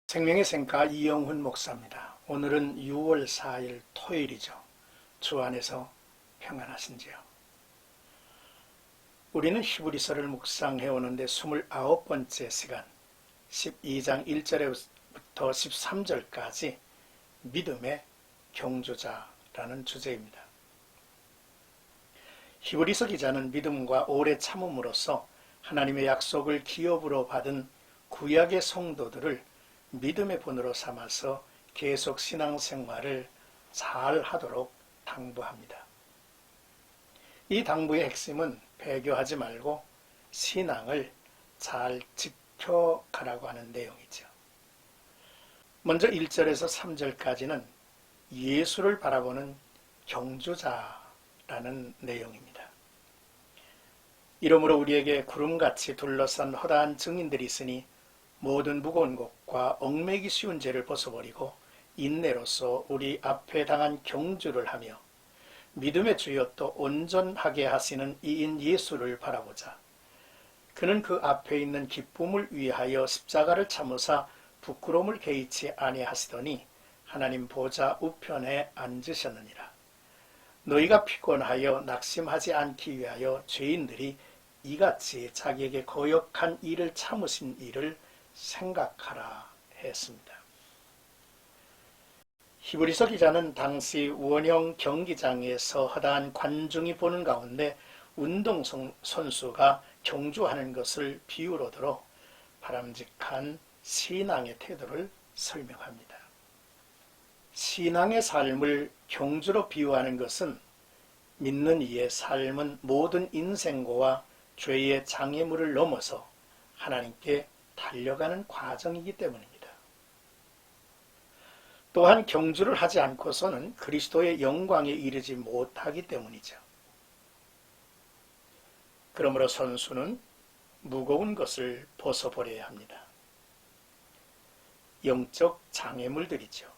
생명의 샘가 이영훈 목사입니다. 오늘은 6월 4일 토요일이죠. 주 안에서 평안하신지요? 우리는 히브리서를 묵상해 오는데 29번째 시간 12장 1절부터 13절까지 믿음의 경주자라는 주제입니다. 히브리서 기자는 믿음과 오래 참음으로써 하나님의 약속을 기업으로 받은 구약의 성도들을 믿음의 본으로 삼아서 계속 신앙생활을 잘 하도록 당부합니다. 이 당부의 핵심은 배교하지 말고 신앙을 잘 지켜가라고 하는 내용이죠. 먼저 1절에서 3절까지는 예수를 바라보는 경주자라는 내용입니다. 이러므로 우리에게 구름같이 둘러싼 허다한 증인들이 있으니 모든 무거운 것과 얽매기 쉬운 죄를 벗어버리고 인내로서 우리 앞에 당한 경주를 하며 믿음의 주여 또 온전하게 하시는 이인 예수를 바라보자. 그는 그 앞에 있는 기쁨을 위하여 십자가를 참으사 부끄러움을 개의치 아니하시더니 하나님 보좌 우편에 앉으셨느니라. 너희가 피곤하여 낙심하지 않기 위하여 죄인들이 이같이 자기에게 거역한 일을 참으신 일을 생각하라 했습니다. 히브리서 기자는 당시 원형 경기장에서 허다한 관중이 보는 가운데 운동선수가 경주하는 것을 비유로 들어 바람직한 신앙의 태도를 설명합니다. 신앙의 삶을 경주로 비유하는 것은 믿는 이의 삶은 모든 인생고와 죄의 장애물을 넘어서 하나님께 달려가는 과정이기 때문입니다. 또한 경주를 하지 않고서는 그리스도의 영광에 이르지 못하기 때문이죠. 그러므로 선수는 무거운 것을 벗어버려야 합니다. 영적 장애물들이죠.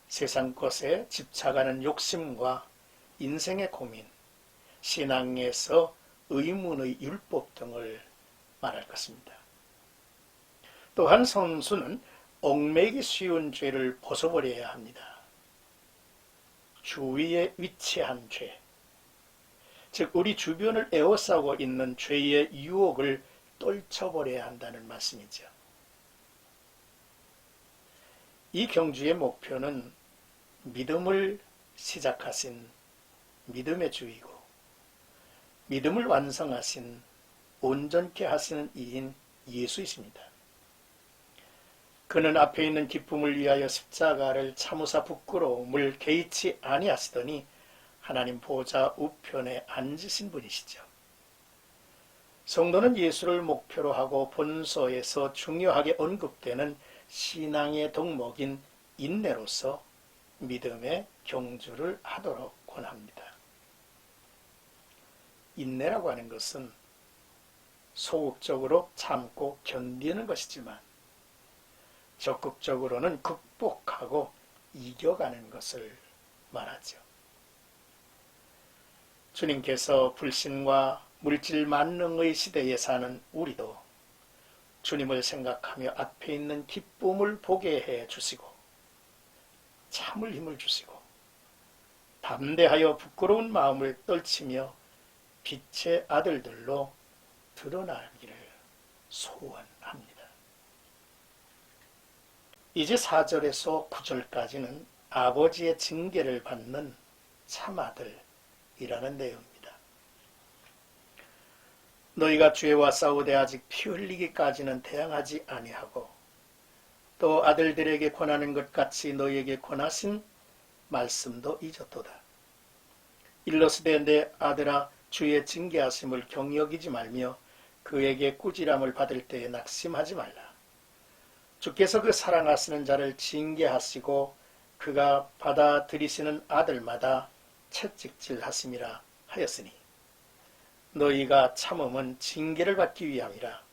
세상 것에 집착하는 욕심과 인생의 고민, 신앙에서 의문의 율법 등을 말할 것입니다. 또한 선수는 얽매기 쉬운 죄를 벗어버려야 합니다. 주위에 위치한 죄, 즉 우리 주변을 에워싸고 있는 죄의 유혹을 떨쳐버려야 한다는 말씀이죠. 이 경주의 목표는 믿음을 시작하신 믿음의 주이고 믿음을 완성하신 온전케 하시는 이인 예수이십니다. 그는 앞에 있는 기쁨을 위하여 십자가를 참으사 부끄러움을 개의치 아니하시더니 하나님 보좌 우편에 앉으신 분이시죠. 성도는 예수를 목표로 하고 본서에서 중요하게 언급되는 신앙의 덕목인 인내로서 믿음의 경주를 하도록 권합니다. 인내라고 하는 것은 소극적으로 참고 견디는 것이지만 적극적으로는 극복하고 이겨가는 것을 말하죠. 주님께서 불신과 물질 만능의 시대에 사는 우리도 주님을 생각하며 앞에 있는 기쁨을 보게 해 주시고 참을 힘을 주시고 담대하여 부끄러운 마음을 떨치며 빛의 아들들로 드러나기를 소원합니다. 이제 4절에서 9절까지는 아버지의 징계를 받는 참아들이라는 내용입니다. 너희가 죄와 싸우되 아직 피 흘리기까지는 대항하지 아니하고 또 아들들에게 권하는 것 같이 너희에게 권하신 말씀도 잊었도다. 일러스되 내 아들아 주의 징계하심을 경여기지 말며 그에게 꾸지람을 받을 때에 낙심하지 말라. 주께서 그 사랑하시는 자를 징계하시고 그가 받아들이시는 아들마다 채찍질하심이라 하였으니 너희가 참음은 징계를 받기 위함이라.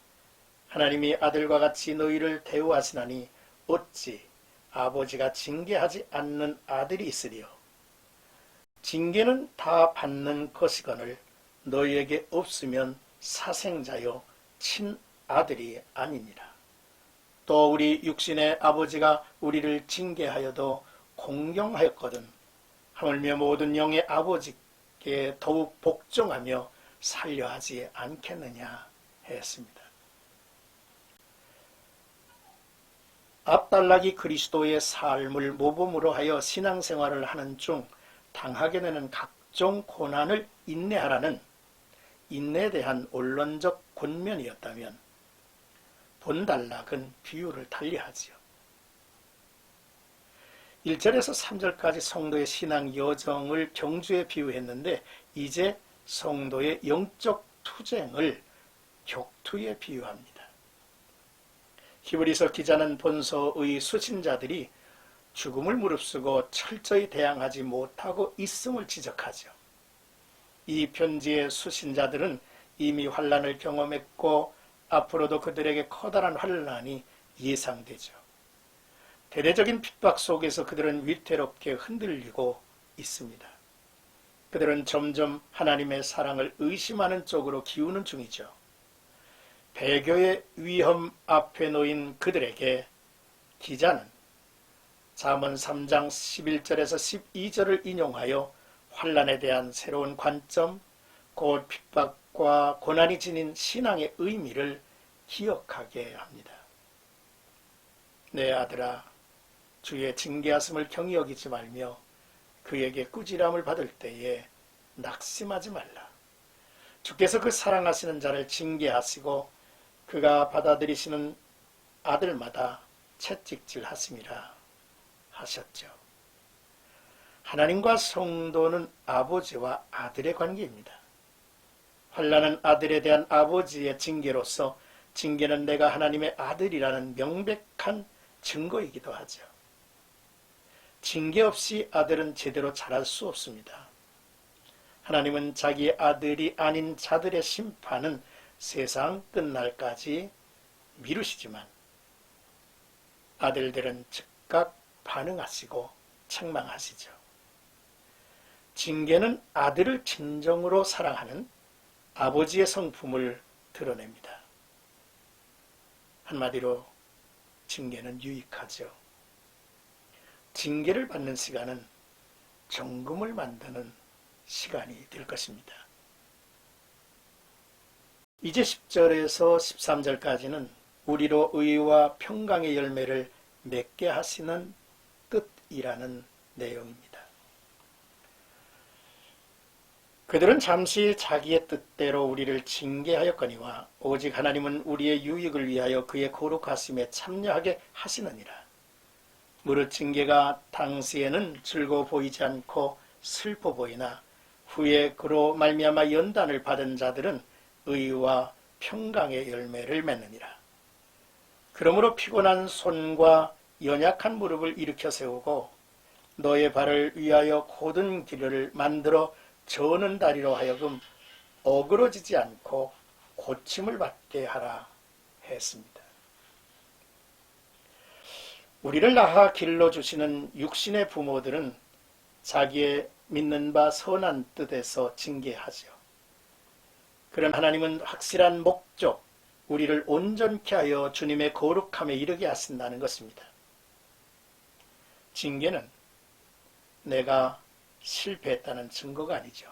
하나님이 아들과 같이 너희를 대우하시나니 어찌 아버지가 징계하지 않는 아들이 있으리요. 징계는 다 받는 것이거늘 너희에게 없으면 사생자요 친아들이 아니니라. 또 우리 육신의 아버지가 우리를 징계하여도 공경하였거든 하물며 모든 영의 아버지께 더욱 복종하며 살려하지 않겠느냐 했습니다. 앞달락이 그리스도의 삶을 모범으로 하여 신앙생활을 하는 중 당하게 되는 각종 고난을 인내하라는 인내에 대한 원론적 권면이었다면 본달락은 비유를 달리하지요. 1절에서 3절까지 성도의 신앙 여정을 경주에 비유했는데 이제 성도의 영적 투쟁을 격투에 비유합니다. 히브리서 기자는 본서의 수신자들이 죽음을 무릅쓰고 철저히 대항하지 못하고 있음을 지적하죠. 이 편지의 수신자들은 이미 환난을 경험했고 앞으로도 그들에게 커다란 환난이 예상되죠. 대대적인 핍박 속에서 그들은 위태롭게 흔들리고 있습니다. 그들은 점점 하나님의 사랑을 의심하는 쪽으로 기우는 중이죠. 배교의 위험 앞에 놓인 그들에게 기자는 잠언 3장 11절에서 12절을 인용하여 환난에 대한 새로운 관점, 곧 핍박과 고난이 지닌 신앙의 의미를 기억하게 합니다. 내 아들아, 주의 징계하심을 경히 여기지 말며 그에게 꾸지람을 받을 때에 낙심하지 말라. 주께서 그 사랑하시는 자를 징계하시고 그가 받아들이시는 아들마다 채찍질하심이라 하셨죠. 하나님과 성도는 아버지와 아들의 관계입니다. 환난은 아들에 대한 아버지의 징계로서 징계는 내가 하나님의 아들이라는 명백한 증거이기도 하죠. 징계 없이 아들은 제대로 자랄 수 없습니다. 하나님은 자기의 아들이 아닌 자들의 심판은 세상 끝날까지 미루시지만 아들들은 즉각 반응하시고 책망하시죠. 징계는 아들을 진정으로 사랑하는 아버지의 성품을 드러냅니다. 한마디로 징계는 유익하죠. 징계를 받는 시간은 정금을 만드는 시간이 될 것입니다. 이제 10절에서 13절까지는 우리로 의와 평강의 열매를 맺게 하시는 뜻이라는 내용입니다. 그들은 잠시 자기의 뜻대로 우리를 징계하였거니와 오직 하나님은 우리의 유익을 위하여 그의 거룩하심에 참여하게 하시느니라. 무릇 징계가 당시에는 즐거워 보이지 않고 슬퍼 보이나 후에 그로 말미암아 연단을 받은 자들은 의와 평강의 열매를 맺느니라. 그러므로 피곤한 손과 연약한 무릎을 일으켜 세우고 너의 발을 위하여 곧은 길을 만들어 저는 다리로 하여금 어그러지지 않고 고침을 받게 하라 했습니다. 우리를 낳아 길러주시는 육신의 부모들은 자기의 믿는 바 선한 뜻에서 징계하죠. 그런 하나님은 확실한 목적, 우리를 온전케 하여 주님의 거룩함에 이르게 하신다는 것입니다. 징계는 내가 실패했다는 증거가 아니죠.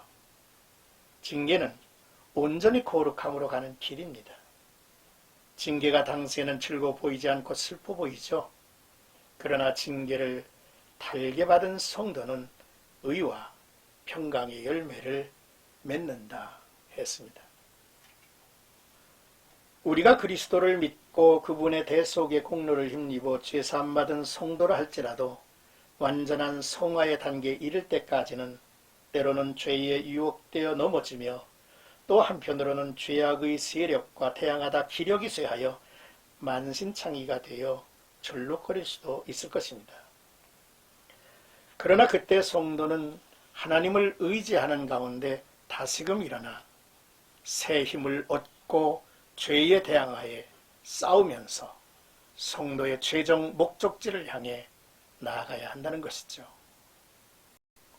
징계는 온전히 거룩함으로 가는 길입니다. 징계가 당시에는 즐거워 보이지 않고 슬퍼 보이죠. 그러나 징계를 달게 받은 성도는 의와 평강의 열매를 맺는다 했습니다. 우리가 그리스도를 믿고 그분의 대속의 공로를 힘입어 죄사함 받은 성도라 할지라도 완전한 성화의 단계에 이를 때까지는 때로는 죄에 유혹되어 넘어지며 또 한편으로는 죄악의 세력과 대항하다 기력이 쇠하여 만신창이가 되어 절룩거릴 수도 있을 것입니다. 그러나 그때 성도는 하나님을 의지하는 가운데 다시금 일어나 새 힘을 얻고 죄에 대항하여 싸우면서 성도의 최종 목적지를 향해 나아가야 한다는 것이죠.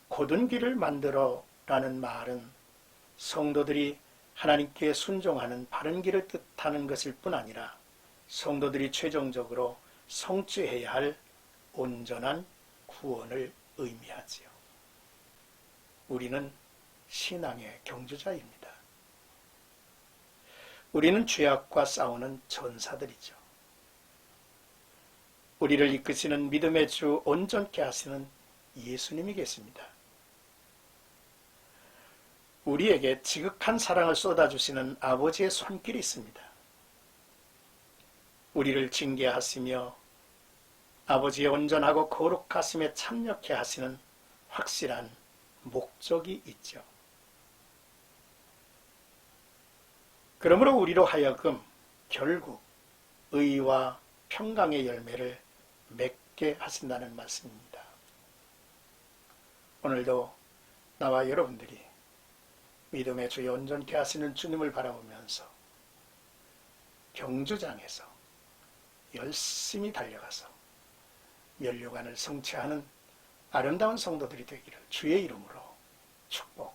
곧은 길을 만들어 라는 말은 성도들이 하나님께 순종하는 바른 길을 뜻하는 것일 뿐 아니라 성도들이 최종적으로 성취해야 할 온전한 구원을 의미하지요. 우리는 신앙의 경주자입니다. 우리는 죄악과 싸우는 전사들이죠. 우리를 이끄시는 믿음의 주 온전케 하시는 예수님이 계십니다. 우리에게 지극한 사랑을 쏟아주시는 아버지의 손길이 있습니다. 우리를 징계하시며 아버지의 온전하고 거룩하심에 참여케 하시는 확실한 목적이 있죠. 그러므로 우리로 하여금 결국 의와 평강의 열매를 맺게 하신다는 말씀입니다. 오늘도 나와 여러분들이 믿음의 주여 온전케 하시는 주님을 바라보면서 경주장에서 열심히 달려가서 면류관을 성취하는 아름다운 성도들이 되기를 주의 이름으로 축복합니다.